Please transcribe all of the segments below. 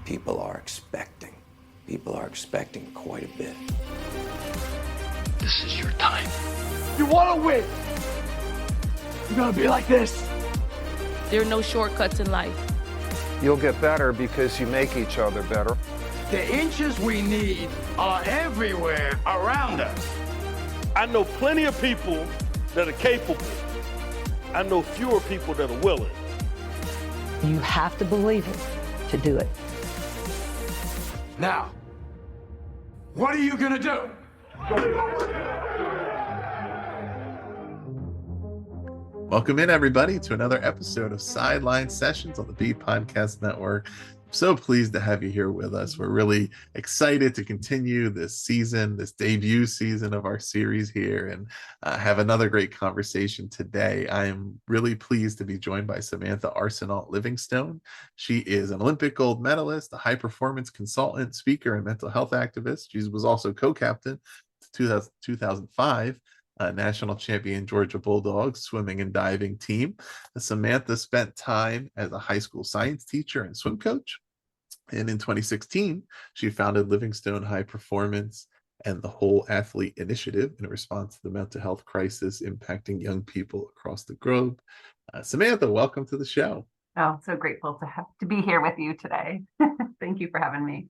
people are expecting. People are expecting quite a bit. This is your time. You want to win? You're going to be like this. There are no shortcuts in life. You'll get better because you make each other better. The inches we need are everywhere around us. I know plenty of people that are capable. I know fewer people that are willing. You have to believe it to do it. Now, what are you going to do? Welcome in, everybody, to another episode of Sideline Sessions on the B Podcast Network. So pleased to have you here with us. We're really excited to continue this season, this debut season of our series here, and have another great conversation today. I am really pleased to be joined by Samantha Arsenault Livingstone. She is an Olympic gold medalist, a high performance consultant, speaker, and mental health activist. She was also co-captain 2005 national champion Georgia Bulldogs swimming and diving team. Samantha spent time as a high school science teacher and swim coach. And in 2016, she founded Livingstone High Performance and the Whole Athlete Initiative in response to the mental health crisis impacting young people across the globe. Samantha, welcome to the show. Oh, so grateful to be here with you today. Thank you for having me.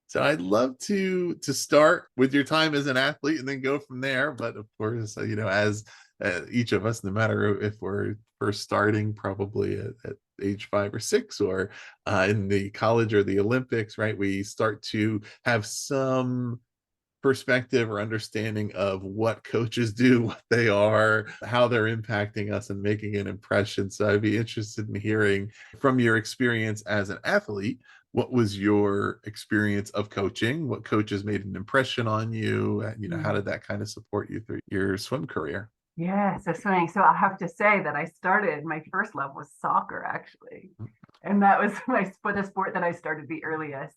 So I'd love to start with your time as an athlete and then go from there. But of course, as each of us, no matter if we're first starting probably at age 5 or 6 or in the college or the Olympics, right, we start to have some perspective or understanding of what coaches do, what they are, how they're impacting us and making an impression. So I'd be interested in hearing from your experience as an athlete. What was your experience of coaching? What coaches made an impression on you? How did that kind of support you through your swim career? Yeah, so swimming. So I'll have to say that my first love was soccer, actually. And that was the sport that I started the earliest,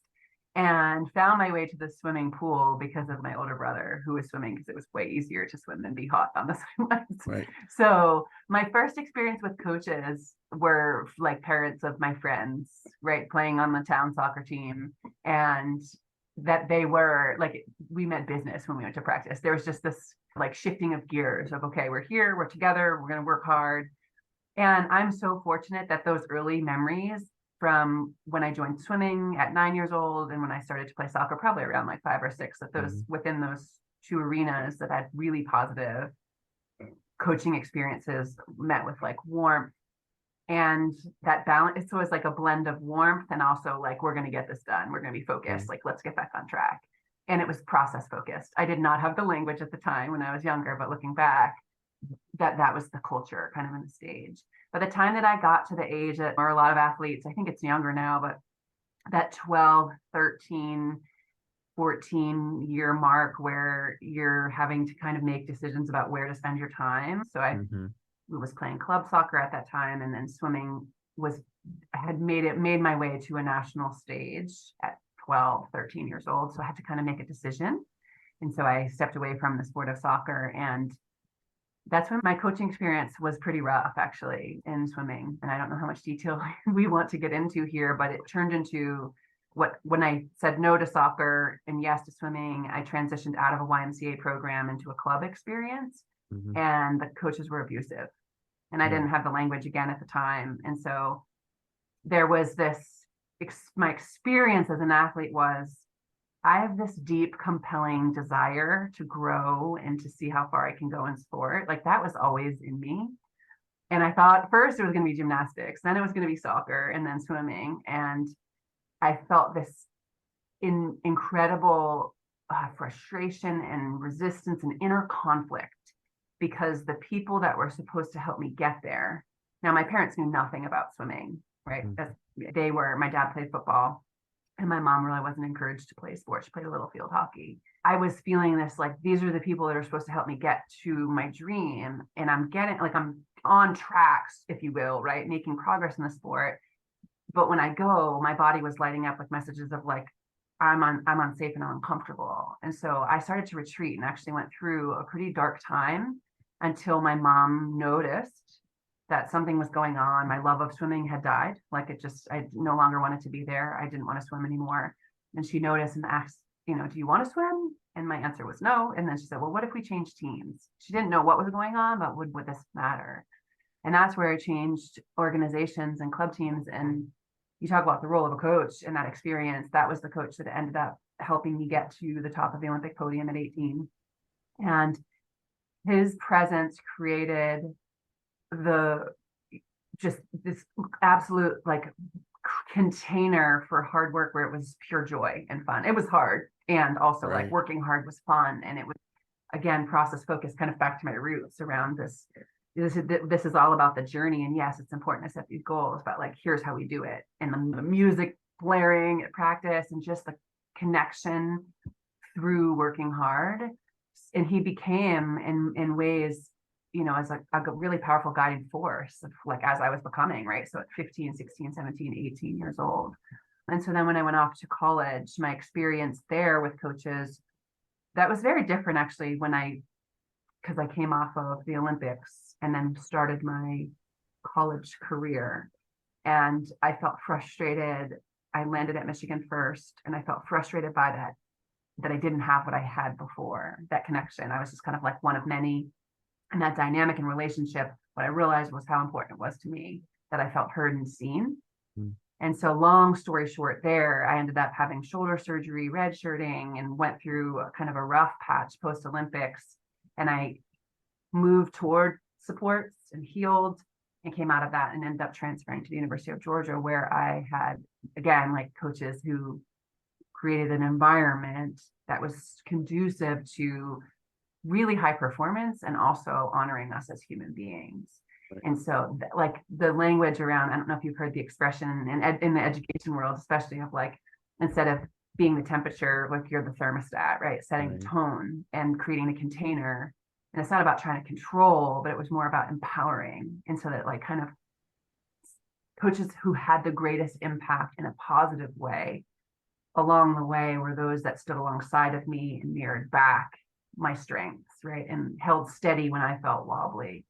and found my way to the swimming pool because of my older brother who was swimming, because it was way easier to swim than be hot on the swim lanes. Right. So my first experience with coaches were like parents of my friends, right, playing on the town soccer team, and that they were like, we meant business when we went to practice. There was just this like shifting of gears of, okay, we're here, we're together, we're going to work hard. And I'm so fortunate that those early memories from when I joined swimming at 9 years old and when I started to play soccer, probably around like 5 or 6, that those within those two arenas that had really positive coaching experiences met with like warmth. And that balance, it's always like a blend of warmth and also like, we're going to get this done. We're going to be focused. Like, let's get back on track. And it was process focused. I did not have the language at the time when I was younger, but looking back, that was the culture kind of in the stage. By the time that I got to the age that, or a lot of athletes, I think it's younger now, but that 12, 13, 14 year mark where you're having to kind of make decisions about where to spend your time. So I was playing club soccer at that time, and then swimming made my way to a national stage at 12, 13 years old. So I had to kind of make a decision. And so I stepped away from the sport of soccer, and that's when my coaching experience was pretty rough, actually, in swimming. And I don't know how much detail we want to get into here, but it turned into when I said no to soccer and yes to swimming, I transitioned out of a YMCA program into a club experience, and the coaches were abusive. And I didn't have the language again at the time. And so there was my experience as an athlete was, I have this deep, compelling desire to grow and to see how far I can go in sport. Like, that was always in me. And I thought first it was going to be gymnastics, then it was going to be soccer, and then swimming. And I felt this incredible frustration and resistance and inner conflict, because the people that were supposed to help me get there. Now, my parents knew nothing about swimming, right? My dad played football, and my mom really wasn't encouraged to play sports. She played a little field hockey. I was feeling this, like, these are the people that are supposed to help me get to my dream. And I'm on tracks, if you will, right? Making progress in the sport. But when I go, my body was lighting up with messages of like, I'm unsafe and I'm uncomfortable. And so I started to retreat and actually went through a pretty dark time until my mom noticed that something was going on. My love of swimming had died. Like I no longer wanted to be there. I didn't want to swim anymore. And she noticed and asked, do you want to swim? And my answer was no. And then she said, well, what if we change teams? She didn't know what was going on, but would this matter? And that's where I changed organizations and club teams. And you talk about the role of a coach and that experience. That was the coach that ended up helping me get to the top of the Olympic podium at 18. And his presence created this absolute container for hard work where it was pure joy and fun. It was hard, and also Right. working hard was fun, and it was, again, process focused, kind of back to my roots around this is all about the journey. And yes, it's important to set these goals, but here's how we do it, and the music blaring at practice, and just the connection through working hard. And he became in ways, as a really powerful guiding force of as I was becoming, right? So at 15, 16, 17, 18 years old. And so then when I went off to college, my experience there with coaches, that was very different actually because I came off of the Olympics and then started my college career. And I felt frustrated. I landed at Michigan first, and I felt frustrated by that I didn't have what I had before, that connection. I was just kind of one of many. And that dynamic and relationship, what I realized was how important it was to me that I felt heard and seen. Mm. And so long story short there, I ended up having shoulder surgery, redshirting, and went through kind of a rough patch post-Olympics. And I moved toward supports and healed and came out of that and ended up transferring to the University of Georgia, where I had, again, coaches who created an environment that was conducive to really high performance and also honoring us as human beings. Right. And so the language around, I don't know if you've heard the expression in the education world, especially of instead of being the temperature, you're the thermostat, right? Setting the tone and creating a container. And it's not about trying to control, but it was more about empowering. And so that kind of coaches who had the greatest impact in a positive way along the way were those that stood alongside of me and mirrored back my strengths, right? And held steady when I felt wobbly,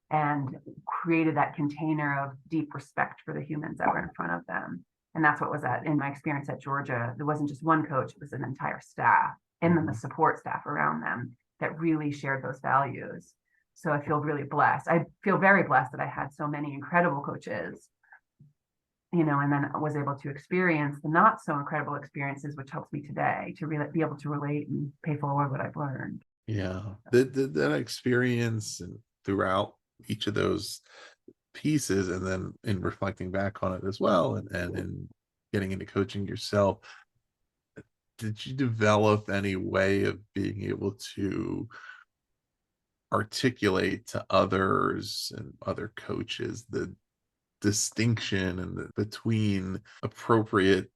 and created that container of deep respect for the humans that were in front of them. And that's what was in my experience at Georgia. There wasn't just one coach, it was an entire staff, and then the support staff around them that really shared those values. So I feel really blessed. I feel very blessed that I had so many incredible coaches, and then I was able to experience the not so incredible experiences, which helps me today to really be able to relate and pay forward what I've learned. Yeah, that experience and throughout each of those pieces, and then in reflecting back on it as well, and in getting into coaching yourself, did you develop any way of being able to articulate to others and other coaches the distinction and between appropriate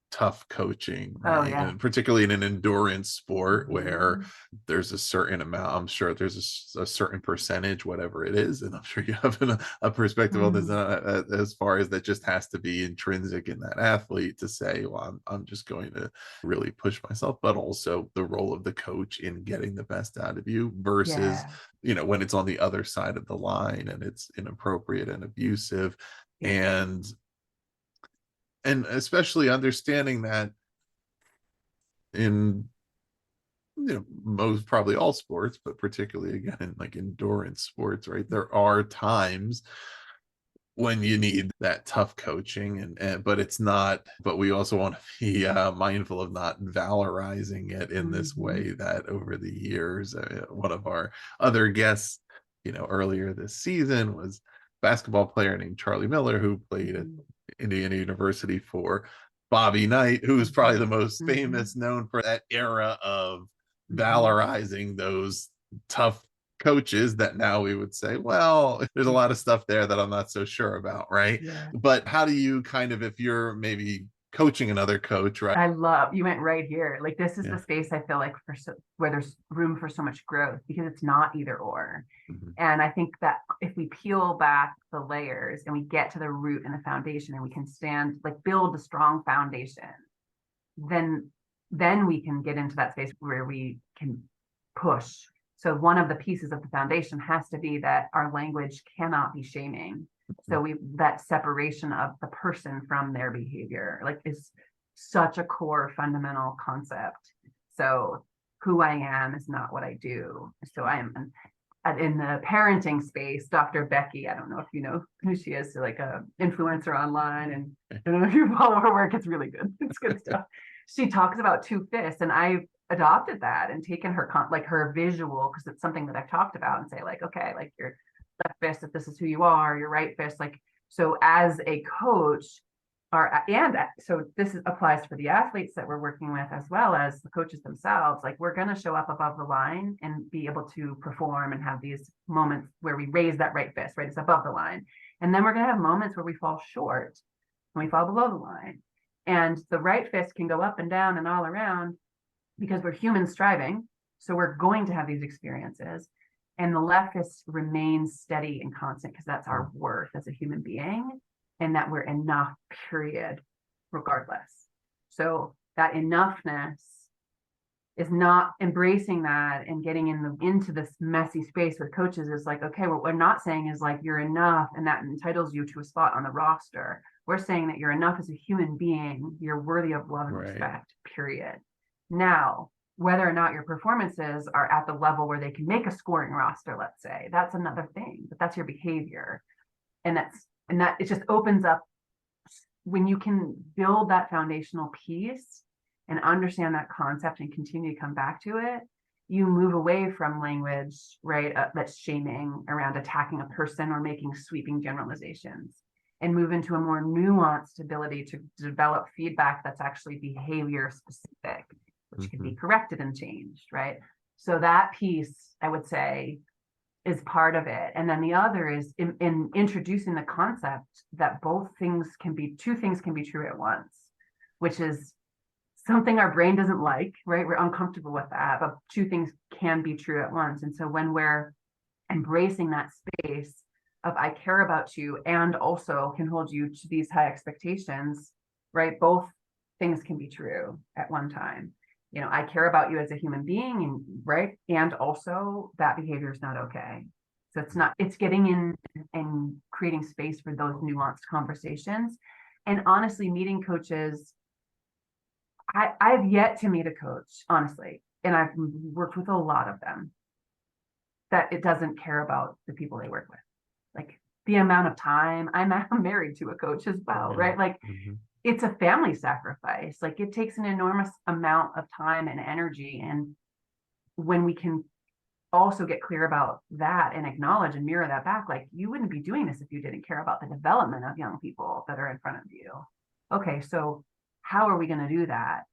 tough coaching, right? Oh, yeah. And particularly in an endurance sport where there's a certain amount, I'm sure there's a certain percentage, whatever it is, and I'm sure you have a perspective on this as far as that just has to be intrinsic in that athlete to say, well, I'm just going to really push myself, but also the role of the coach in getting the best out of you versus when it's on the other side of the line and it's inappropriate and abusive. And especially understanding that in most, probably all sports, but particularly again in endurance sports, right, there are times when you need that tough coaching, but we also want to be mindful of not valorizing it in this way that over the years, one of our other guests earlier this season was basketball player named Charlie Miller, who played at Indiana University for Bobby Knight, who is probably the most famous, known for that era of valorizing those tough coaches that now we would say, well, there's a lot of stuff there that I'm not so sure about, right? Yeah. But how do you if you're maybe coaching another coach, right? I love, you went right here. This is the space I feel where there's room for so much growth, because it's not either or. And I think that if we peel back the layers and we get to the root and the foundation, and we can build a strong foundation, then we can get into that space where we can push So one of the pieces of the foundation has to be that our language cannot be shaming. So that separation of the person from their behavior, like, is such a core fundamental concept. So who I am is not what I do. So I am in the parenting space, Dr. Becky, I don't know if you know who she is, so like a influencer online, and I don't know if you follow her work, it's really good. It's good stuff. She talks about two fists, and I've adopted that and taken her like her visual, because it's something that I've talked about, and say like, okay, like your left fist, if this is who you are, your right fist, like, so as a coach, so this applies for the athletes that we're working with as well as the coaches themselves. Like, we're going to show up above the line and be able to perform and have these moments where we raise that right fist, right? It's above the line. And then we're going to have moments where we fall short and we fall below the line. And the right fist can go up and down and all around because we're humans striving. So we're going to have these experiences. And the left fist remains steady and constant because that's our worth as a human being. And that we're enough, period, regardless. So that enoughness is not embracing that and getting into this messy space with coaches is like, okay, what we're not saying is like, you're enough and that entitles you to a spot on the roster. We're saying that you're enough as a human being, you're worthy of love and respect, period. Now, whether or not your performances are at the level where they can make a scoring roster, let's say, that's another thing, but that's your behavior. And that it just opens up when you can build that foundational piece and understand that concept and continue to come back to it, you move away from language, right, that's shaming around attacking a person or making sweeping generalizations, and move into a more nuanced ability to develop feedback that's actually behavior specific, which can be corrected and changed, right? So that piece, I would say, is part of it. And then the other is in introducing the concept that two things can be true at once, which is something our brain doesn't like, right? We're uncomfortable with that, but two things can be true at once. And so when we're embracing that space of I care about you and also can hold you to these high expectations, right? Both things can be true at one time. You know, I care about you as a human being, and right, and also that behavior is not okay. So it's getting in and creating space for those nuanced conversations. And honestly, meeting coaches, I've yet to meet a coach, honestly, and I've worked with a lot of them, that it doesn't care about the people they work with. Like the amount of time, I'm married to a coach as well, right? Like it's a family sacrifice. Like it takes an enormous amount of time and energy. And when we can also get clear about that and acknowledge and mirror that back, like you wouldn't be doing this if you didn't care about the development of young people that are in front of you. Okay, so how are we going to do that?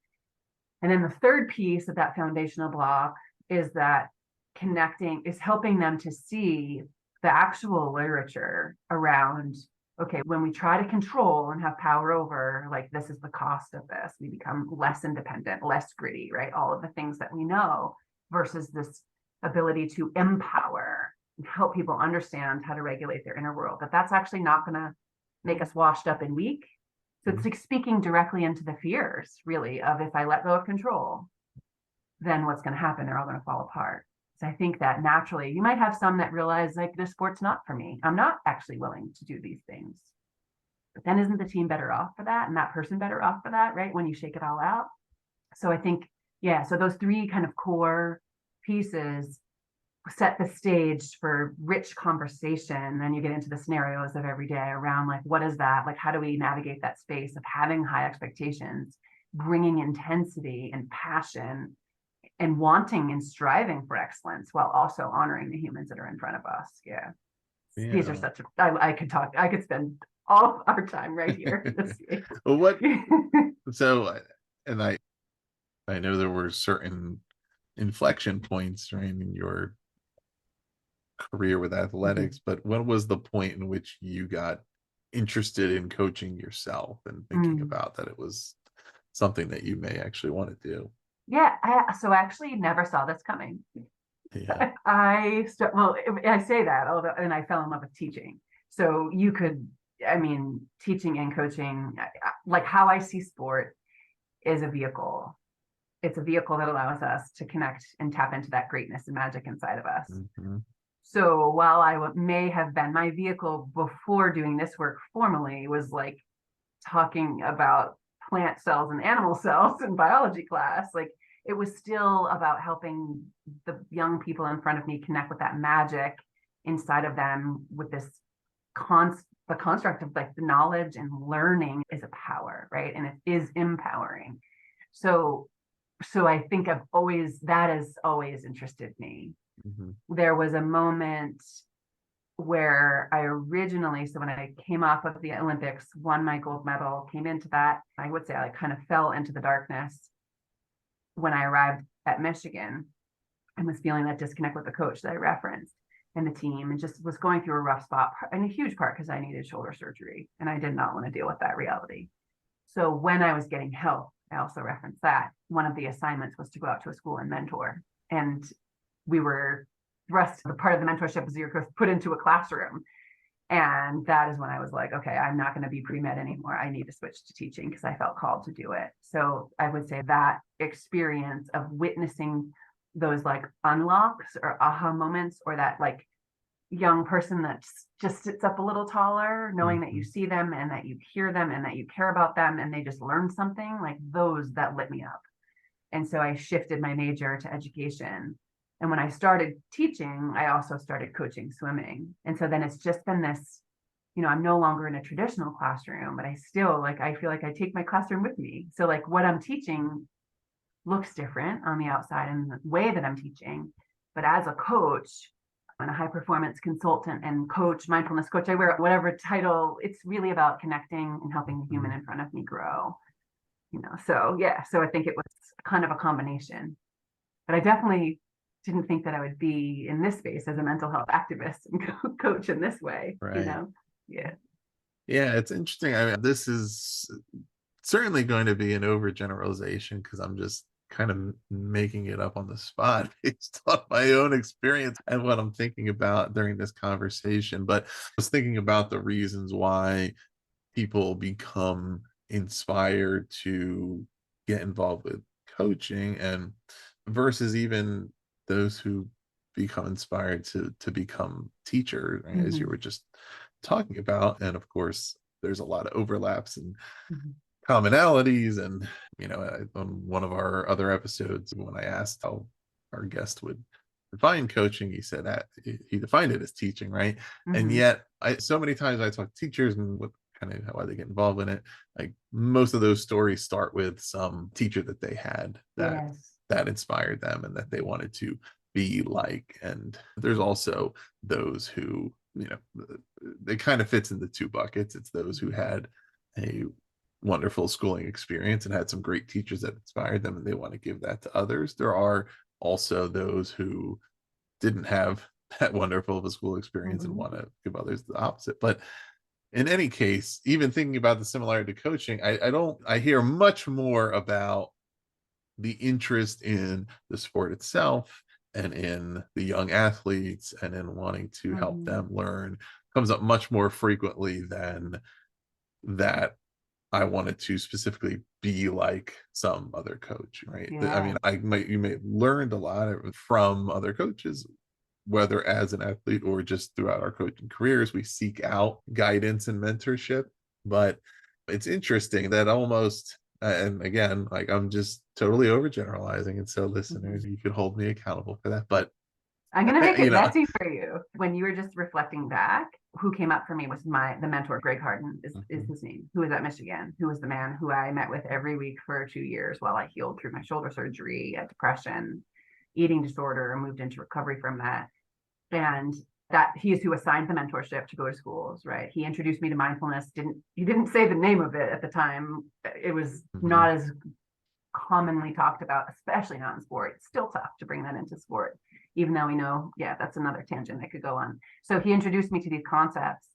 And then the third piece of that foundational block is that helping them to see the actual literature around, okay, when we try to control and have power over, like, this is the cost of this. We become less independent, less gritty, right? All of the things that we know versus this ability to empower and help people understand how to regulate their inner world. But that's actually not going to make us washed up and weak. So it's like speaking directly into the fears, really, of if I let go of control, then what's going to happen? They're all going to fall apart. So I think that naturally you might have some that realize, like, this sport's not for me. I'm not actually willing to do these things. But then isn't the team better off for that? And that person better off for that, right? When you shake it all out. So I think, yeah, so those three kind of core pieces set the stage for rich conversation. Then you get into the scenarios of every day around, like, what is that? Like, how do we navigate that space of having high expectations, bringing intensity and passion, and wanting and striving for excellence while also honoring the humans that are in front of us. Yeah. These are such I could spend all of our time right here. Well, and I know there were certain inflection points, right, in your career with athletics, but when was the point in which you got interested in coaching yourself and thinking about that it was something that you may actually want to do? Yeah, so actually never saw this coming. Yeah. I say that, although, and I fell in love with teaching. So teaching and coaching, like how I see sport is a vehicle. it's a vehicle that allows us to connect and tap into that greatness and magic inside of us. So while may have been, my vehicle before doing this work formally was like talking about plant cells and animal cells in biology class, like it was still about helping the young people in front of me connect with that magic inside of them, with this the construct of like the knowledge and learning is a power, right? And it is empowering. So I think that has always interested me. There was a moment where I originally, so when I came off of the Olympics, won my gold medal, came into that, I would say I kind of fell into the darkness when I arrived at Michigan and was feeling that disconnect with the coach that I referenced and the team, and just was going through a rough spot, in a huge part because I needed shoulder surgery and I did not want to deal with that reality. So when I was getting help, I also referenced that one of the assignments was to go out to a school and mentor. And we were thrust, the part of the mentorship is you're put into a classroom. And that is when I was like, okay, I'm not going to be pre-med anymore. I need to switch to teaching because I felt called to do it. So I would say that experience of witnessing those like unlocks or aha moments, or that like young person that just sits up a little taller, knowing that you see them and that you hear them and that you care about them and they just learn something, like those that lit me up. And so I shifted my major to education. And when I started teaching, I also started coaching swimming. And so then it's just been this, I'm no longer in a traditional classroom, but I still I feel like I take my classroom with me. So like what I'm teaching looks different on the outside in the way that I'm teaching. But as a coach, I'm a high performance consultant and coach, mindfulness coach, I wear whatever title, it's really about connecting and helping the human in front of me grow. So I think it was kind of a combination. But I definitely didn't think that I would be in this space as a mental health activist and coach in this way, right. Yeah, it's interesting. I mean, this is certainly going to be an overgeneralization because I'm just kind of making it up on the spot based on my own experience and what I'm thinking about during this conversation. But I was thinking about the reasons why people become inspired to get involved with coaching, and versus even those who become inspired to become teachers, right? As you were just talking about. And of course, there's a lot of overlaps and commonalities. And, on one of our other episodes, when I asked how our guest would define coaching, he said that he defined it as teaching, right? And yet so many times I talk to teachers and what kind of why they get involved in it, like most of those stories start with some teacher that they had that inspired them and that they wanted to be like. And there's also those who, they kind of fits into two buckets. It's those who had a wonderful schooling experience and had some great teachers that inspired them and they want to give that to others. There are also those who didn't have that wonderful of a school experience and want to give others the opposite. But in any case, even thinking about the similarity to coaching, I hear much more about the interest in the sport itself and in the young athletes and in wanting to help them learn comes up much more frequently than that I wanted to specifically be like some other coach, right? I mean, you may have learned a lot from other coaches, whether as an athlete or just throughout our coaching careers. We seek out guidance and mentorship, but it's interesting that almost, and again, like I'm just totally overgeneralizing, and so listeners, you could hold me accountable for that, but I'm going to make it messy for you. When you were just reflecting back, who came up for me was the mentor, Greg Harden is his name, who was at Michigan, who was the man who I met with every week for 2 years while I healed through my shoulder surgery, depression, eating disorder, and moved into recovery from that. And that he is who assigned the mentorship to go to schools, right? He introduced me to mindfulness. He didn't say the name of it at the time. It was not as commonly talked about, especially not in sport. It's still tough to bring that into sport, even though we know, that's another tangent I could go on. So he introduced me to these concepts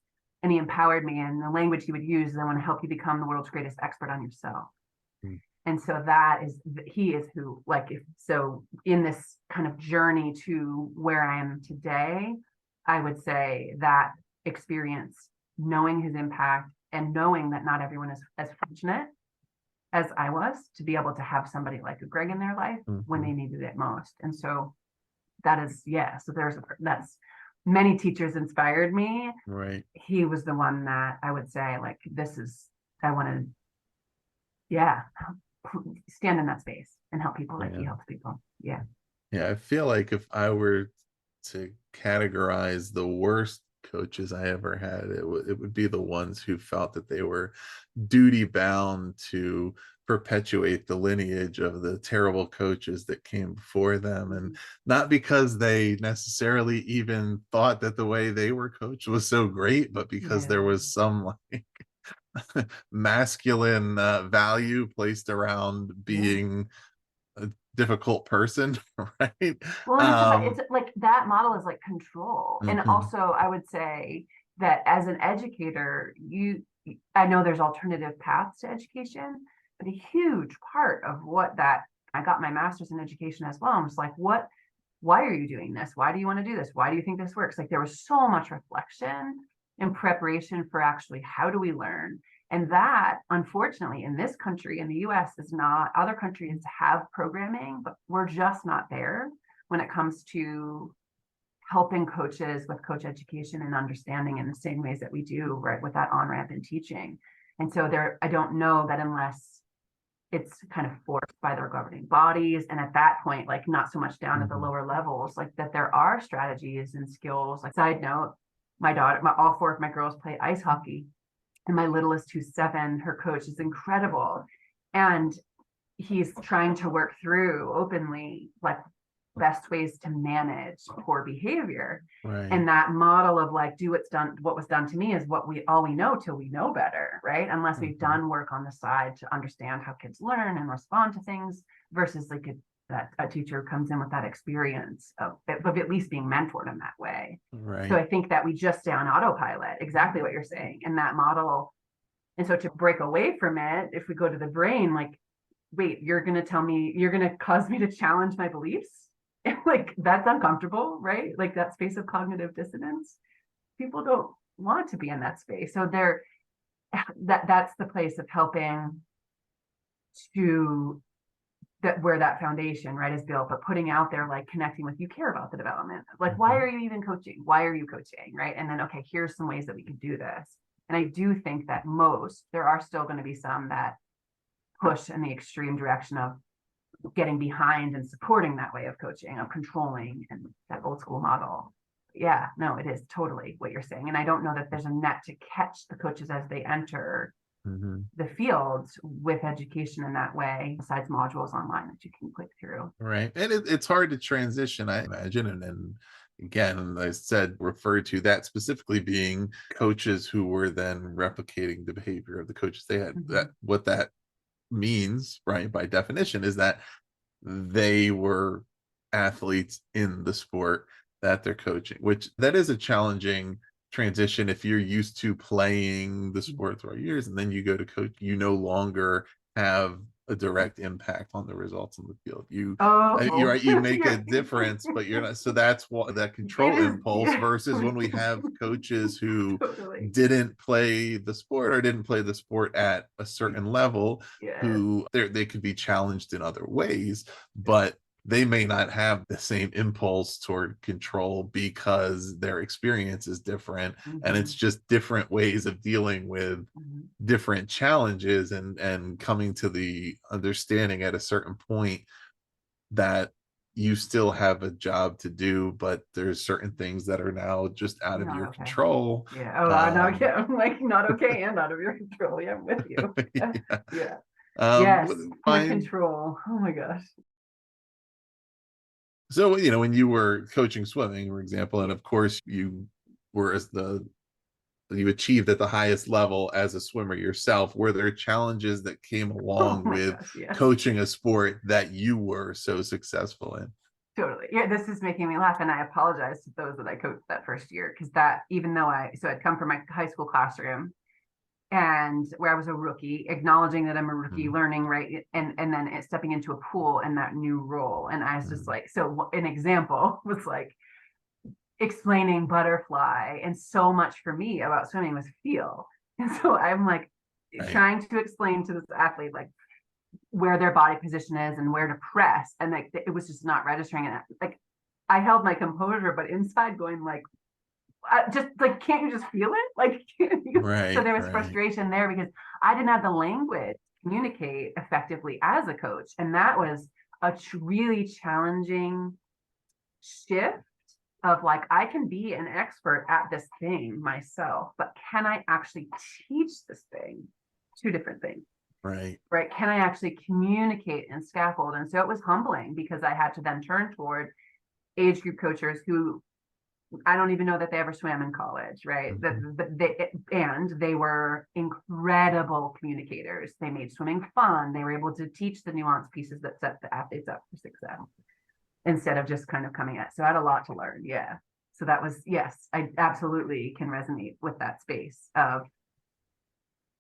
and he empowered me, and the language he would use is, I want to help you become the world's greatest expert on yourself. And so he is who, so in this kind of journey to where I am today, I would say that experience, knowing his impact and knowing that not everyone is as fortunate as I was, to be able to have somebody like a Greg in their life when they needed it most. And so that is, so that's many teachers inspired me. Right. He was the one that I would say, like, I want to, stand in that space and help people like he helps people. Yeah. Yeah. I feel like if I were to categorize the worst coaches I ever had, it would be the ones who felt that they were duty bound to perpetuate the lineage of the terrible coaches that came before them, and not because they necessarily even thought that the way they were coached was so great, but because there was some like masculine value placed around being a difficult person, right? Well, it's like that model is like control. And also I would say that as an educator, I know there's alternative paths to education, but a huge part of I got my master's in education as well. I was like, why are you doing this? Why do you want to do this? Why do you think this works? Like, there was so much reflection and preparation for actually how do we learn? And that, unfortunately, in this country, in the US, is not. Other countries have programming, but we're just not there when it comes to helping coaches with coach education and understanding in the same ways that we do, right, with that on-ramp in teaching. And so I don't know that unless it's kind of forced by their governing bodies, and at that point, like, not so much down at the lower levels, like, that there are strategies and skills. Like, side note, all 4 of my girls play ice hockey. And my littlest, who's 7, her coach is incredible. And he's trying to work through openly, like, best ways to manage poor behavior. Right. And that model of like, what was done to me is all we know till we know better, right? Unless we've done work on the side to understand how kids learn and respond to things, versus like a teacher comes in with that experience of at least being mentored in that way. Right. So I think that we just stay on autopilot, exactly what you're saying, in that model. And so to break away from it, if we go to the brain, like, wait, you're going to cause me to challenge my beliefs? Like, that's uncomfortable, right? Like, that space of cognitive dissonance. People don't want to be in that space. So that's the place of helping to where that foundation, right, is built, but putting out there, like, connecting with, you care about the development. Like, why are you even coaching? Why are you coaching, right? And then, okay, here's some ways that we could do this. And I do think that there are still going to be some that push in the extreme direction of getting behind and supporting that way of coaching, of controlling, and that old school model. Yeah, no, it is totally what you're saying. And I don't know that there's a net to catch the coaches as they enter the fields with education in that way, besides modules online that you can click through. Right. And it's hard to transition, I imagine. And again, I said, referred to that specifically being coaches who were then replicating the behavior of the coaches they had. That what that means, right, by definition, is that they were athletes in the sport that they're coaching, which that is a challenging transition. If you're used to playing the sport throughout years and then you go to coach, you no longer have a direct impact on the results in the field. You make a difference, but you're not. So that's what that control impulse versus when we have coaches who didn't play the sport or didn't play the sport at a certain level, who they could be challenged in other ways, but they may not have the same impulse toward control because their experience is different. And it's just different ways of dealing with different challenges and coming to the understanding at a certain point that you still have a job to do, but there's certain things that are now just out of your control. I'm like, not okay and out of your control. Yeah, I'm with you. Yes, control. Oh my gosh. So, when you were coaching swimming, for example, and of course you were you achieved at the highest level as a swimmer yourself, were there challenges that came along with coaching a sport that you were so successful in? Totally. Yeah, this is making me laugh. And I apologize to those that I coached that first year, because that, even though I'd come from my high school classroom, and where I was a rookie, acknowledging that I'm a rookie, learning, right, and then stepping into a pool and that new role. And I was just like, so an example was like explaining butterfly, and so much for me about swimming was feel. And so I'm like trying to explain to this athlete, like, where their body position is and where to press. And like, it was just not registering. And like, I held my composure, but inside going like, just like, can't you just feel it? Like, Right, so there was right. frustration there because I didn't have the language to communicate effectively as a coach. And that was a really challenging shift of like, I can be an expert at this thing myself, but can I actually teach this thing? Two different things. Right. Right. Can I actually communicate and scaffold? And so it was humbling because I had to then turn toward age group coaches who I don't even know that they ever swam in college, right? Mm-hmm. But they were incredible communicators. They made swimming fun. They were able to teach the nuanced pieces that set the athletes up for success instead of just kind of coming at. So I had a lot to learn. Yeah. So that was, yes, I absolutely can resonate with that space of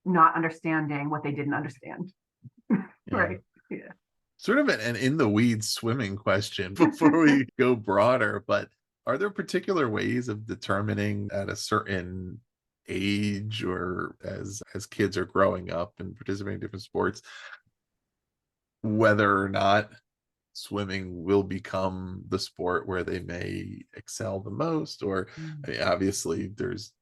not understanding what they didn't understand. Right. Yeah. Sort of an in the weeds swimming question before we go broader, but are there particular ways of determining at a certain age or as kids are growing up and participating in different sports whether or not swimming will become the sport where they may excel the most? Or I mean, obviously there's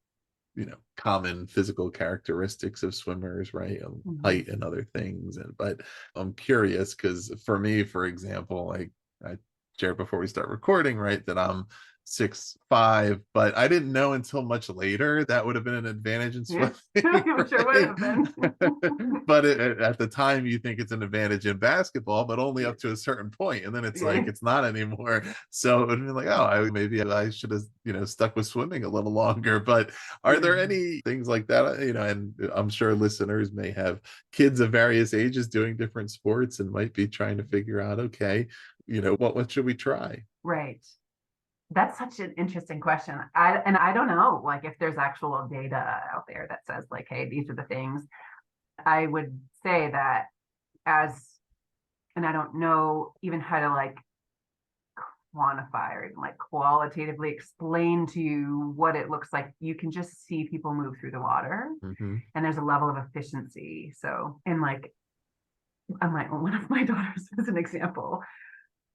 common physical characteristics of swimmers, right? Height and other things. But I'm curious because for me, for example, like I shared before we start recording, right, that I'm 6'5", but I didn't know until much later that would have been an advantage in swimming. Right? Sure would have been. But at the time you think it's an advantage in basketball, but only up to a certain point, and then it's like it's not anymore. So it would be like, oh, maybe I should have stuck with swimming a little longer. But are there any things like that? And I'm sure listeners may have kids of various ages doing different sports and might be trying to figure out, okay, what should we try? Right. That's such an interesting question. I don't know, like, if there's actual data out there that says like, hey, these are the things. I would say that and I don't know even how to like quantify or even like qualitatively explain to you what it looks like. You can just see people move through the water, and there's a level of efficiency. So, and like, I'm like, one of my daughters is an example.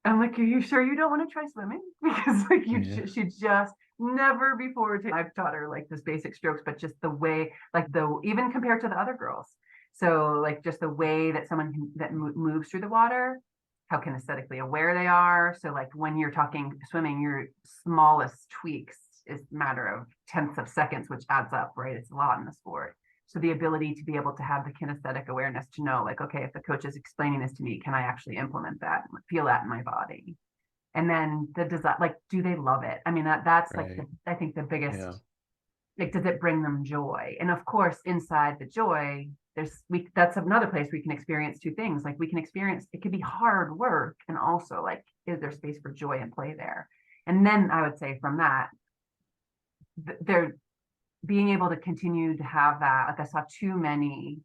I'm like, are you sure you don't want to try swimming? Because like she just never before I've taught her like this basic strokes, but just the way, like even compared to the other girls. So like just the way that someone moves through the water, how kinesthetically aware they are. So like when you're talking swimming, your smallest tweaks is a matter of tenths of seconds, which adds up, right? It's a lot in the sport. So the ability to be able to have the kinesthetic awareness to know, like, okay, if the coach is explaining this to me, can I actually implement that, feel that in my body? And then the design, like, do they love it? I mean, that's right. Like, I think the biggest, like, does it bring them joy? And of course, inside the joy, that's another place we can experience two things. Like we can experience, it could be hard work. And also like, is there space for joy and play there? And then I would say from that, they're being able to continue to have that. Like I saw too many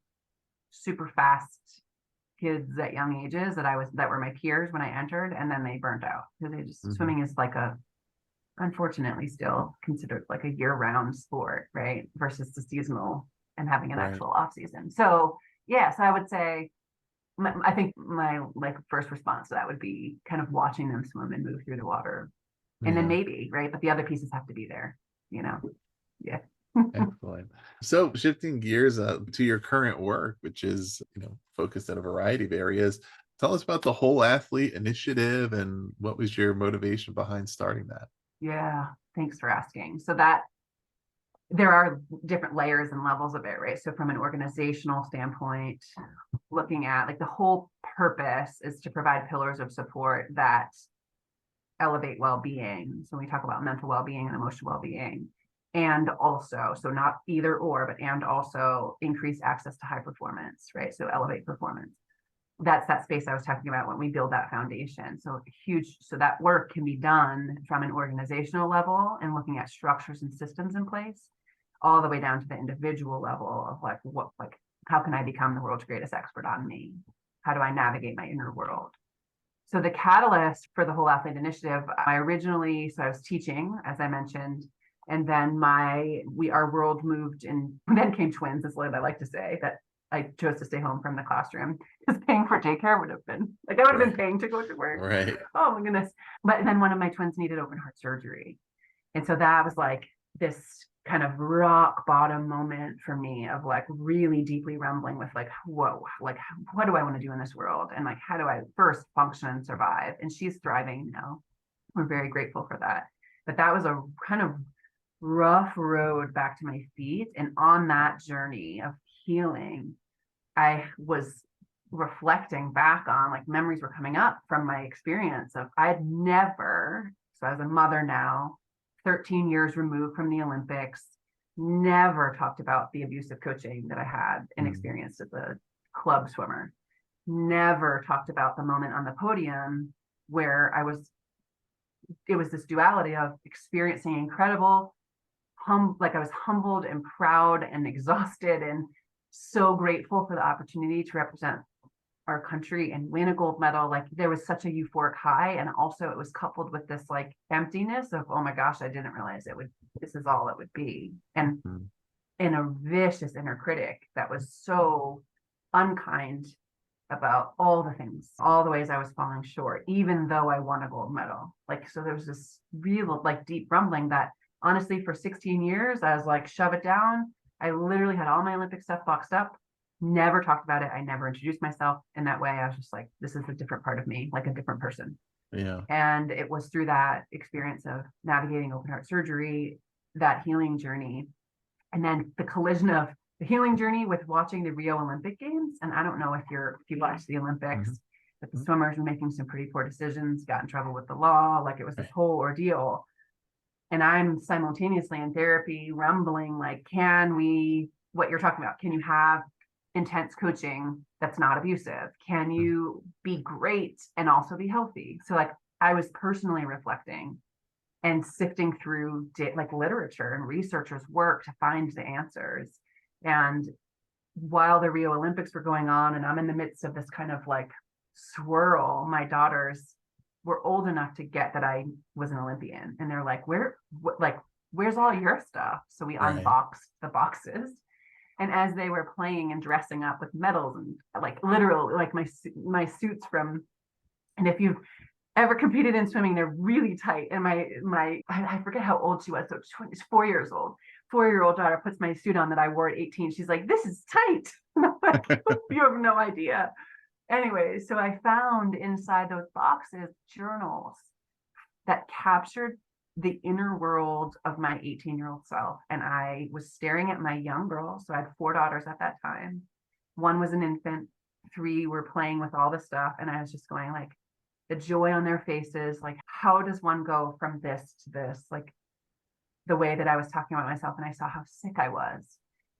super fast kids at young ages that were my peers when I entered, and then they burnt out because they just swimming is like unfortunately still considered like a year-round sport, right? Versus the seasonal and having an actual off season. So yes, I would say I think my like first response to that would be kind of watching them swim and move through the water, and then maybe right, but the other pieces have to be there, Yeah. Excellent. So shifting gears to your current work, which is focused in a variety of areas, tell us about the Whole Athlete Initiative and what was your motivation behind starting that? Yeah, thanks for asking. So that there are different layers and levels of it, right? So from an organizational standpoint, looking at like the whole purpose is to provide pillars of support that elevate well-being. So when we talk about mental well-being and emotional well-being, and also, so not either or, but and also increase access to high performance, right? So elevate performance. That's that space I was talking about when we build that foundation. So that work can be done from an organizational level and looking at structures and systems in place, all the way down to the individual level of how can I become the world's greatest expert on me? How do I navigate my inner world? So the catalyst for the Whole Athlete Initiative, I was teaching, as I mentioned, and then our world moved, and then came twins, is what I like to say, that I chose to stay home from the classroom because paying for daycare would have been like, I would have been paying to go to work. Right. Oh my goodness. But then one of my twins needed open heart surgery. And so that was like this kind of rock bottom moment for me of like really deeply rumbling with like, whoa, like what do I want to do in this world? And like, how do I first function and survive? And she's thriving now. We're very grateful for that. But that was a kind of rough road back to my feet. And on that journey of healing, I was reflecting back on like memories were coming up from my experience of I had never, so as a mother now, 13 years removed from the Olympics, never talked about the abusive coaching that I had and experienced as a club swimmer. Never talked about the moment on the podium where it was this duality of experiencing incredible, like I was humbled and proud and exhausted and so grateful for the opportunity to represent our country and win a gold medal. Like there was such a euphoric high, and also it was coupled with this like emptiness of, oh my gosh, I didn't realize this is all it would be. And a vicious inner critic that was so unkind about all the things, all the ways I was falling short, even though I won a gold medal. Like, so there was this real like deep rumbling that honestly for 16 years, I was like, shove it down. I literally had all my Olympic stuff boxed up, never talked about it. I never introduced myself in that way. I was just like, this is a different part of me, like a different person. Yeah. And it was through that experience of navigating open heart surgery, that healing journey, and then the collision of the healing journey with watching the Rio Olympic Games. And I don't know if you watched the Olympics, but the swimmers were making some pretty poor decisions, got in trouble with the law. Like it was this whole ordeal. And I'm simultaneously in therapy, rumbling like, what you're talking about, can you have intense coaching that's not abusive? Can you be great and also be healthy? So like I was personally reflecting and sifting through like literature and researchers' work to find the answers. And while the Rio Olympics were going on and I'm in the midst of this kind of like swirl, my daughters were old enough to get that I was an Olympian. And they're like, where's all your stuff? So we unboxed the boxes. And as they were playing and dressing up with medals and like literal, like my suits from, and if you've ever competed in swimming, they're really tight. And I forget how old she was. So she's 4 years old. 4-year-old daughter puts my suit on that I wore at 18. She's like, this is tight. Like, you have no idea. Anyway, so I found inside those boxes journals that captured the inner world of my 18-year-old self. And I was staring at my young girls. So I had 4 daughters at that time. 1 was an infant, 3 were playing with all the stuff. And I was just going like, the joy on their faces, like, how does one go from this to this? Like the way that I was talking about myself, and I saw how sick I was.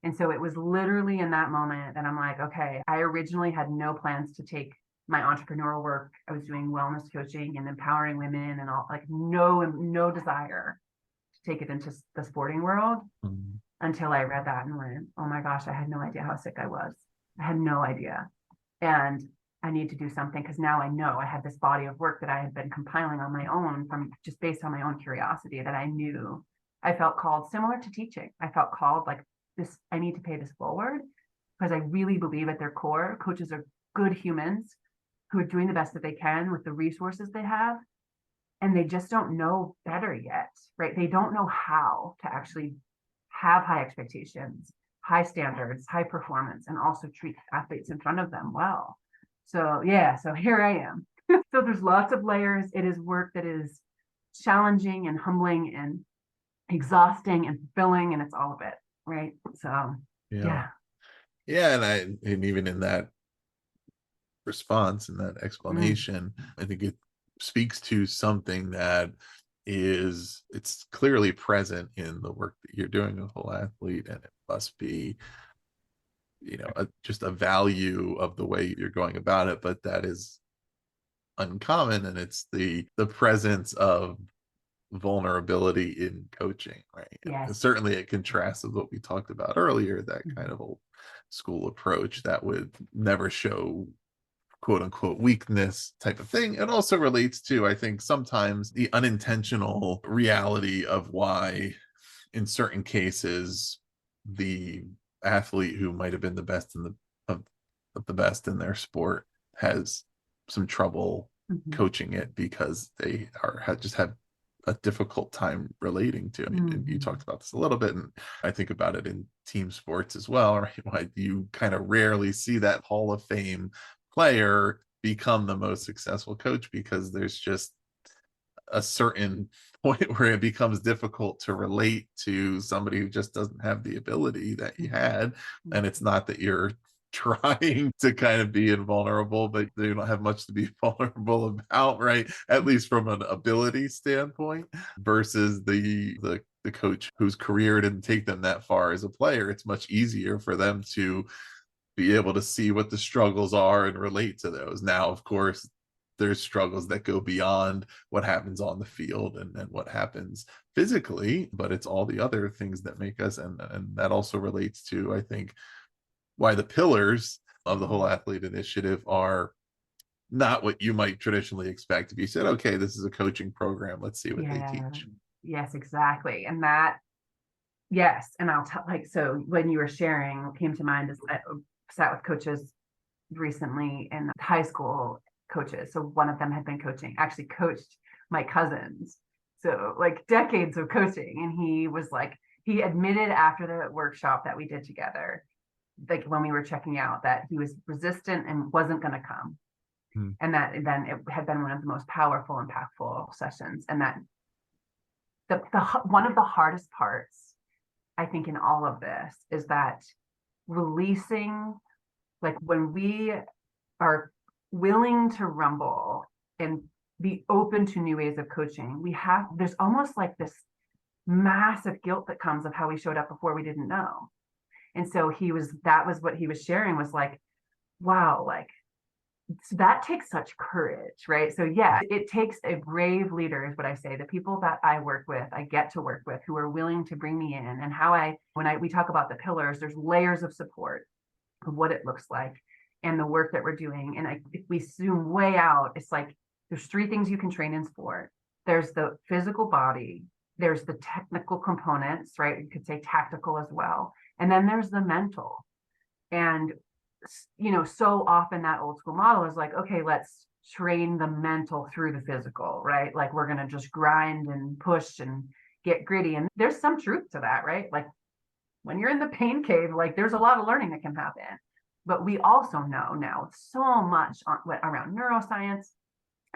And so it was literally in that moment that I'm like, okay, I originally had no plans to take my entrepreneurial work. I was doing wellness coaching and empowering women and all, like no desire to take it into the sporting world until I read that and went, oh my gosh, I had no idea how sick I was. I had no idea. And I need to do something because now I know I had this body of work that I had been compiling on my own from just based on my own curiosity that I knew I felt called, similar to teaching. I felt called like this, I need to pay this forward because I really believe at their core, coaches are good humans who are doing the best that they can with the resources they have. And they just don't know better yet, right? They don't know how to actually have high expectations, high standards, high performance, and also treat athletes in front of them well. So yeah, so here I am. So there's lots of layers. It is work that is challenging and humbling and exhausting and fulfilling, and it's all of it, right? So yeah. And even in that response and that explanation, I think it speaks to something that it's clearly present in the work that you're doing with Whole Athlete, and it must be just a value of the way you're going about it, but that is uncommon, and it's the presence of vulnerability in coaching, right? Yes. Certainly it contrasts with what we talked about earlier, that kind of old school approach that would never show quote unquote weakness type of thing. It also relates to, I think, sometimes the unintentional reality of why in certain cases the athlete who might have been the best in the of the best in their sport has some trouble Mhm. coaching it because they just have a difficult time relating to. I mean, and you talked about this a little bit, and I think about it in team sports as well, right? Why you kind of rarely see that Hall of Fame player become the most successful coach, because there's just a certain point where it becomes difficult to relate to somebody who just doesn't have the ability that you had. And it's not that you're trying to kind of be invulnerable, but they don't have much to be vulnerable about, right? At least from an ability standpoint, versus the coach whose career didn't take them that far as a player. It's much easier for them to be able to see what the struggles are and relate to those. Now, of course, there's struggles that go beyond what happens on the field and what happens physically, but it's all the other things that make us, and that also relates to, I think, why the pillars of the whole athlete initiative are not what you might traditionally expect. If you said, okay, this is a coaching program, let's see what they teach. Yes, exactly. And that, yes. And I'll tell, like, so when you were sharing, what came to mind is I sat with coaches recently, in high school coaches. So one of them had been actually coached my cousins. So like decades of coaching. And he was like, he admitted after the workshop that we did together, like when we were checking out, that he was resistant and wasn't going to come. And that then it had been one of the most powerful, impactful sessions. And that the one of the hardest parts, I think, in all of this is that releasing, like when we are willing to rumble and be open to new ways of coaching, there's almost like this massive guilt that comes of how we showed up before we didn't know. And so that was what he was sharing, was like, wow, like, so that takes such courage, right? So yeah, it takes a brave leader, is what I say. The people that I get to work with, who are willing to bring me in, and we talk about the pillars, there's layers of support of what it looks like and the work that we're doing. And if we zoom way out, it's like, there's 3 things you can train in sport. There's the physical body, there's the technical components, right? You could say tactical as well. And then there's the mental. And so often that old school model is like, okay, let's train the mental through the physical, right? Like we're going to just grind and push and get gritty. And there's some truth to that, right? Like when you're in the pain cave, like there's a lot of learning that can happen. But we also know now so much around neuroscience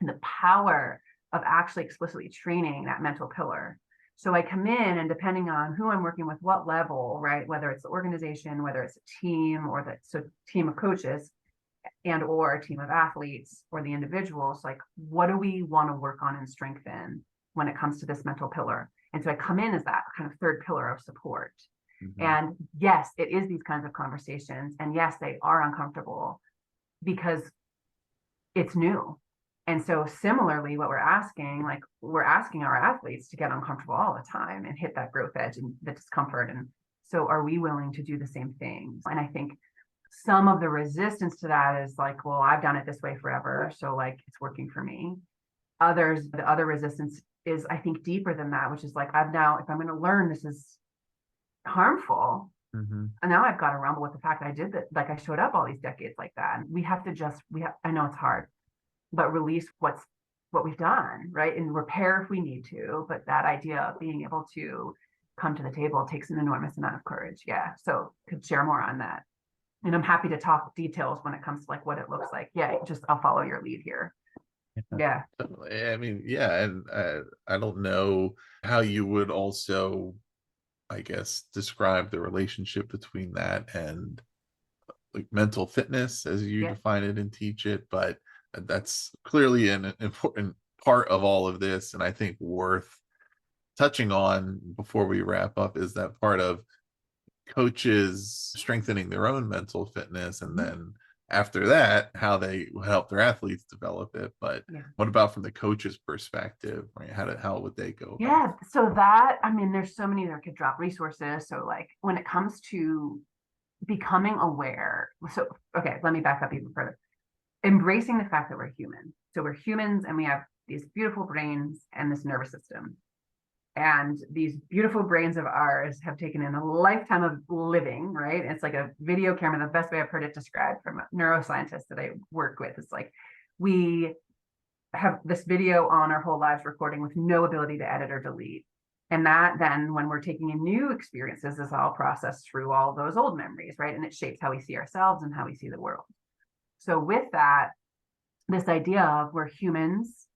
and the power of actually explicitly training that mental pillar. So I come in, and depending on who I'm working with, what level, right? Whether it's the organization, whether it's a team, or team of coaches or a team of athletes, or the individuals, like, what do we want to work on and strengthen when it comes to this mental pillar? And so I come in as that kind of third pillar of support. And yes, it is these kinds of conversations. And yes, they are uncomfortable because it's new. And so similarly, what we're asking our athletes to get uncomfortable all the time and hit that growth edge and the discomfort. And so are we willing to do the same things? And I think some of the resistance to that is like, well, I've done it this way forever, so like it's working for me. The other resistance is, I think, deeper than that, which is like, if I'm going to learn this is harmful, and now I've got to rumble with the fact that I did that, like I showed up all these decades like that. And I know it's hard, but release what we've done, right? And repair if we need to. But that idea of being able to come to the table takes an enormous amount of courage. Yeah. So could share more on that. And I'm happy to talk details when it comes to like what it looks like. Yeah, I'll follow your lead here. Yeah. I mean, yeah. And I don't know how you would also, I guess, describe the relationship between that and like mental fitness as you define it and teach it, but that's clearly an important part of all of this. And I think worth touching on before we wrap up is that part of coaches strengthening their own mental fitness, and then after that, how they help their athletes develop it. But what about from the coach's perspective, right? How would they go? Yeah. So that, I mean, there's so many that could drop resources. So like when it comes to becoming aware, so, okay, let me back up even further. Embracing the fact that we're human. So we're humans and we have these beautiful brains and this nervous system. And these beautiful brains of ours have taken in a lifetime of living, right? It's like a video camera. The best way I've heard it described from a neuroscientist that I work with is like, we have this video on our whole lives recording with no ability to edit or delete. And that then, when we're taking in new experiences, is all processed through all those old memories, right? And it shapes how we see ourselves and how we see the world. So with that, this idea of we're humans,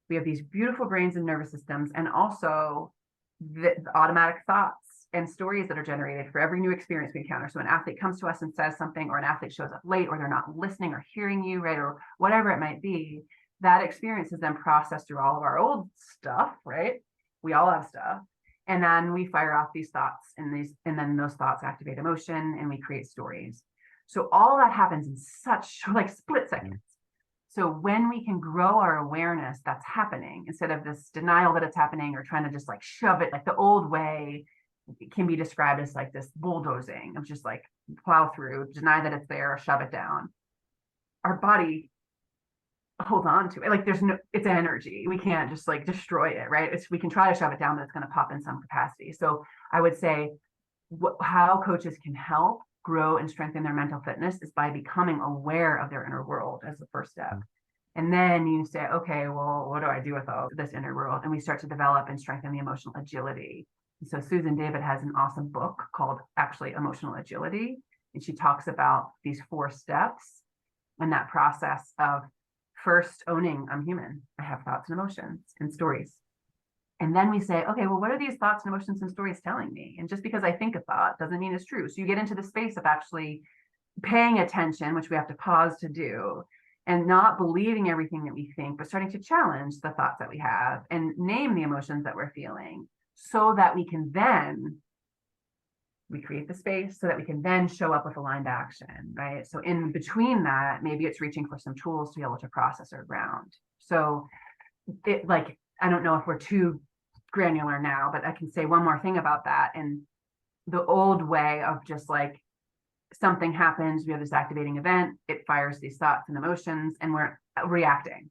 we have these beautiful brains and nervous systems, and also the automatic thoughts and stories that are generated for every new experience we encounter. So an athlete comes to us and says something, or an athlete shows up late, or they're not listening or hearing you, right? Or whatever it might be, that experience is then processed through all of our old stuff, right? We all have stuff. And then we fire off these thoughts, and then those thoughts activate emotion, and we create stories. So all that happens in such like split seconds. So when we can grow our awareness that's happening, instead of this denial that it's happening or trying to just like shove it, like the old way can be described as like this bulldozing of just like plow through, deny that it's there, or shove it down. Our body holds on to it. Like it's energy. We can't just like destroy it, right? We can try to shove it down, but it's going to pop in some capacity. So I would say how coaches can help grow and strengthen their mental fitness is by becoming aware of their inner world as the first step. And then you say, okay, well, what do I do with all this inner world? And we start to develop and strengthen the emotional agility. So Susan David has an awesome book called actually Emotional Agility. And she talks about these 4 steps and that process of first owning I'm human. I have thoughts and emotions and stories. And then we say, okay, well, what are these thoughts and emotions and stories telling me? And just because I think a thought doesn't mean it's true. So you get into the space of actually paying attention, which we have to pause to do, and not believing everything that we think, but starting to challenge the thoughts that we have and name the emotions that we're feeling, so that we create the space so that we can then show up with aligned action, right? So in between that, maybe it's reaching for some tools to be able to process or ground. So I don't know if we're too granular now, but I can say one more thing about that. And the old way of just like something happens, we have this activating event, it fires these thoughts and emotions, and we're reacting.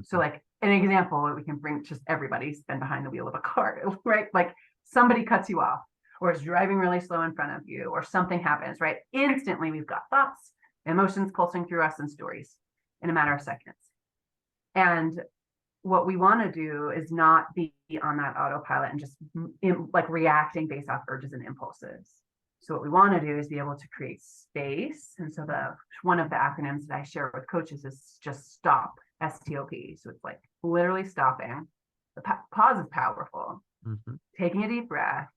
So like an example we can bring, just everybody's been behind the wheel of a car, right? Like somebody cuts you off, or is driving really slow in front of you, or something happens, right? Instantly we've got thoughts, emotions pulsing through us, and stories in a matter of seconds. And what we want to do is not be on that autopilot and just like reacting based off urges and impulses. So what we want to do is be able to create space. And so one of the acronyms that I share with coaches is just STOP, S-T-O-P. So it's like literally stopping. The pause is powerful. Taking a deep breath.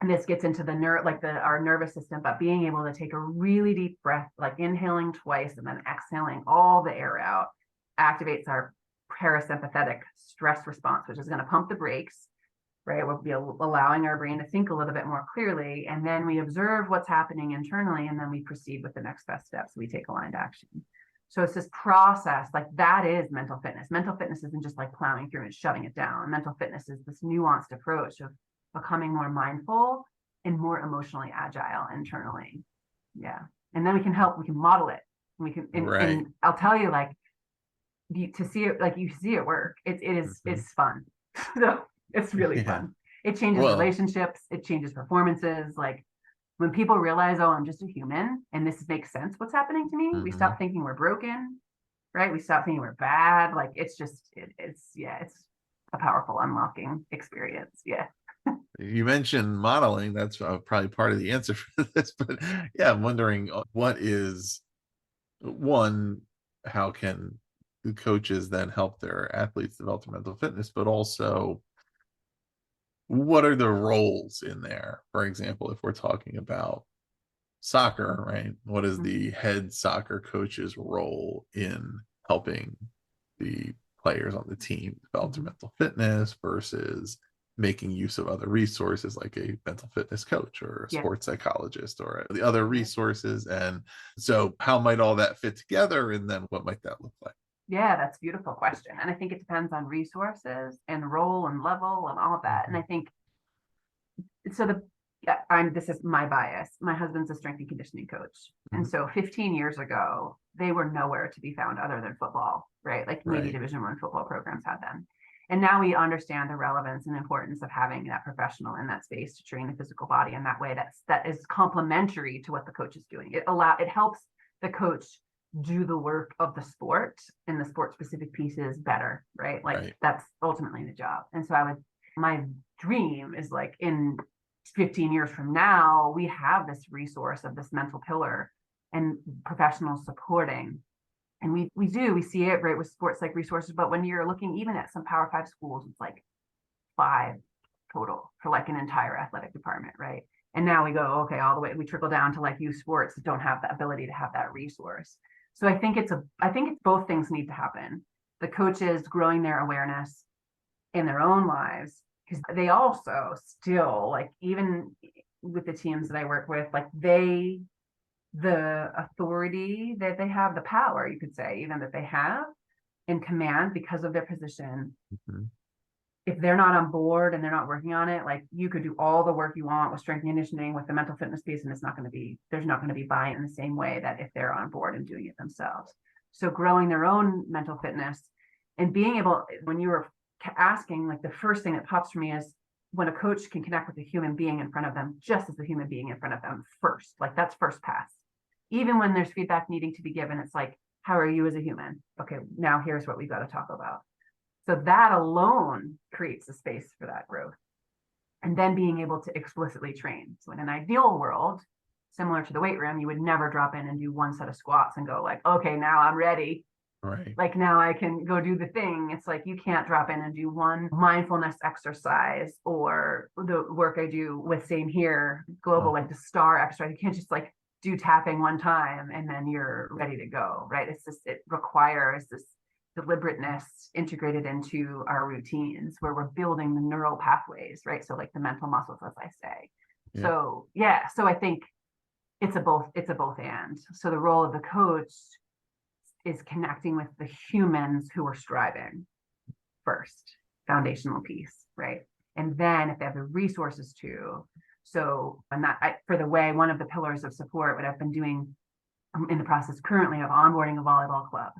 And this gets into our nervous system, but being able to take a really deep breath, like inhaling twice and then exhaling all the air out, activates our parasympathetic stress response, which is going to pump the brakes, right? We'll be allowing our brain to think a little bit more clearly, and then we observe what's happening internally, and then we proceed with the next best steps. We take aligned action. So it's this process, like that is mental fitness. Mental fitness isn't just like plowing through and shoving it down. Mental fitness is this nuanced approach of becoming more mindful and more emotionally agile internally. Yeah. And then we can model it. And I'll tell you, like, to see it, like you see it work, it's fun. So it's really fun. It changes relationships, it changes performances. Like when people realize, oh, I'm just a human and this makes sense what's happening to me, we stop thinking we're broken, right? We stop thinking we're bad. Like it's a powerful unlocking experience. Yeah. You mentioned modeling. That's probably part of the answer for this, but yeah, I'm wondering how can the coaches then help their athletes develop their mental fitness, but also what are the roles in there? For example, if we're talking about soccer, right? What is the head soccer coach's role in helping the players on the team develop their mental fitness versus making use of other resources like a mental fitness coach or a sports psychologist or the other resources? And so how might all that fit together? And then what might that look like? Yeah, that's a beautiful question. And I think it depends on resources and role and level and all of that. And I think, so this is my bias. My husband's a strength and conditioning coach. And so 15 years ago, they were nowhere to be found other than football, right? Like maybe Division I football programs had them. And now we understand the relevance and importance of having that professional in that space to train the physical body in that way. That is complementary to what the coach is doing. It helps the coach do the work of the sport and the sport specific pieces better, right? Like that's ultimately the job. And so my dream is like in 15 years from now, we have this resource of this mental pillar and professionals supporting. And we see it right with sports like resources, but when you're looking even at some Power 5 schools, it's like 5 total for like an entire athletic department, right? And now we go, okay, all the way, we trickle down to like youth sports that don't have the ability to have that resource. So I think it's both things need to happen. The coaches growing their awareness in their own lives, because they also still, like even with the teams that I work with, like the authority that they have, the power, you could say, even that they have in command because of their position. If they're not on board and they're not working on it, like you could do all the work you want with strength and conditioning, with the mental fitness piece, and there's not going to be buy-in in the same way that if they're on board and doing it themselves. So growing their own mental fitness and being able, when you were asking, like the first thing that pops for me is when a coach can connect with a human being in front of them, just as the human being in front of them first, like that's first pass. Even when there's feedback needing to be given, it's like, how are you as a human? Okay, now here's what we've got to talk about. So that alone creates a space for that growth. And then being able to explicitly train. So in an ideal world, similar to the weight room, you would never drop in and do one set of squats and go like, okay, now I'm ready. Right. Like now I can go do the thing. It's like, you can't drop in and do one mindfulness exercise or the work I do with Same Here Global, like the STAR exercise. You can't just like do tapping one time and then you're ready to go, right? It's just, it requires this deliberateness integrated into our routines where we're building the neural pathways, right? So like the mental muscles, as I say. Yeah. So I think it's a both and. So the role of the coach is connecting with the humans who are striving first, foundational piece, right? And then if they have the resources to, so one of the pillars of support, what I've been doing in the process currently of onboarding a volleyball club.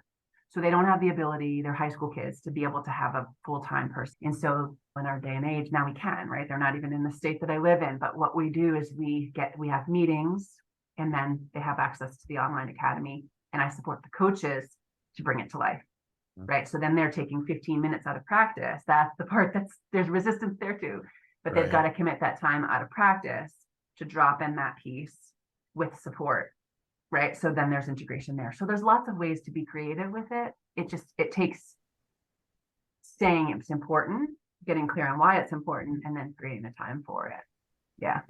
So they don't have the ability, they're high school kids, to be able to have a full-time person. And so in our day and age, now we can, right? They're not even in the state that I live in. But what we do is we have meetings, and then they have access to the online academy, and I support the coaches to bring it to life, right? So then they're taking 15 minutes out of practice. That's the part there's resistance there too, but they've got to commit that time out of practice to drop in that piece with support. Right. So then there's integration there. So there's lots of ways to be creative with it. It takes saying it's important, getting clear on why it's important, and then creating the time for it. Yeah.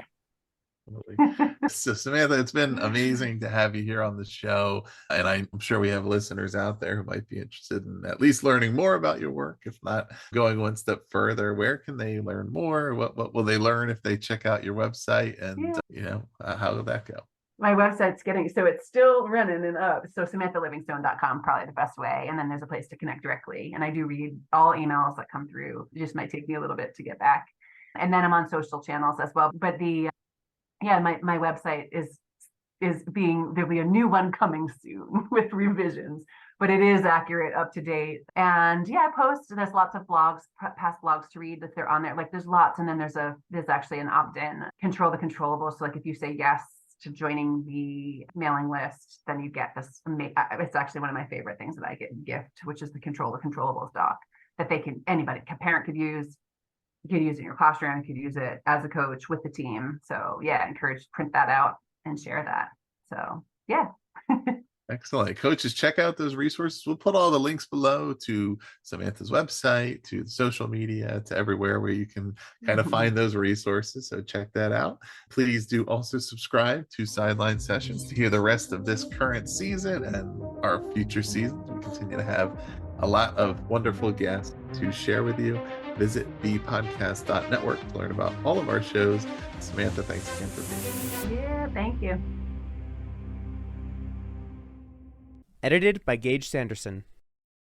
So Samantha, it's been amazing to have you here on the show. And I'm sure we have listeners out there who might be interested in at least learning more about your work, if not going one step further. Where can they learn more? What will they learn if they check out your website? And, how will that go? My website's it's still running and up. So SamanthaLivingstone.com, probably the best way. And then there's a place to connect directly. And I do read all emails that come through. It just might take me a little bit to get back. And then I'm on social channels as well. But my website there'll be a new one coming soon with revisions, but it is accurate, up to date. And I post, there's lots of blogs, past blogs to read if they're on there. Like there's lots. And then there's actually an opt-in, control the controllables. So like if you say yes to joining the mailing list, then you get this. It's actually one of my favorite things that I get in gift, which is the Control the Controllables doc that a parent could use. You could use it in your classroom. You could use it as a coach with the team. So encourage, print that out and share that. So Excellent. Coaches, check out those resources. We'll put all the links below to Samantha's website, to social media, to everywhere where you can kind of find those resources. So check that out. Please do also subscribe to Sideline Sessions to hear the rest of this current season and our future seasons. We continue to have a lot of wonderful guests to share with you. Visit thepodcast.network to learn about all of our shows. Samantha, thanks again for being here. Yeah, thank you. Edited by Gage Sanderson.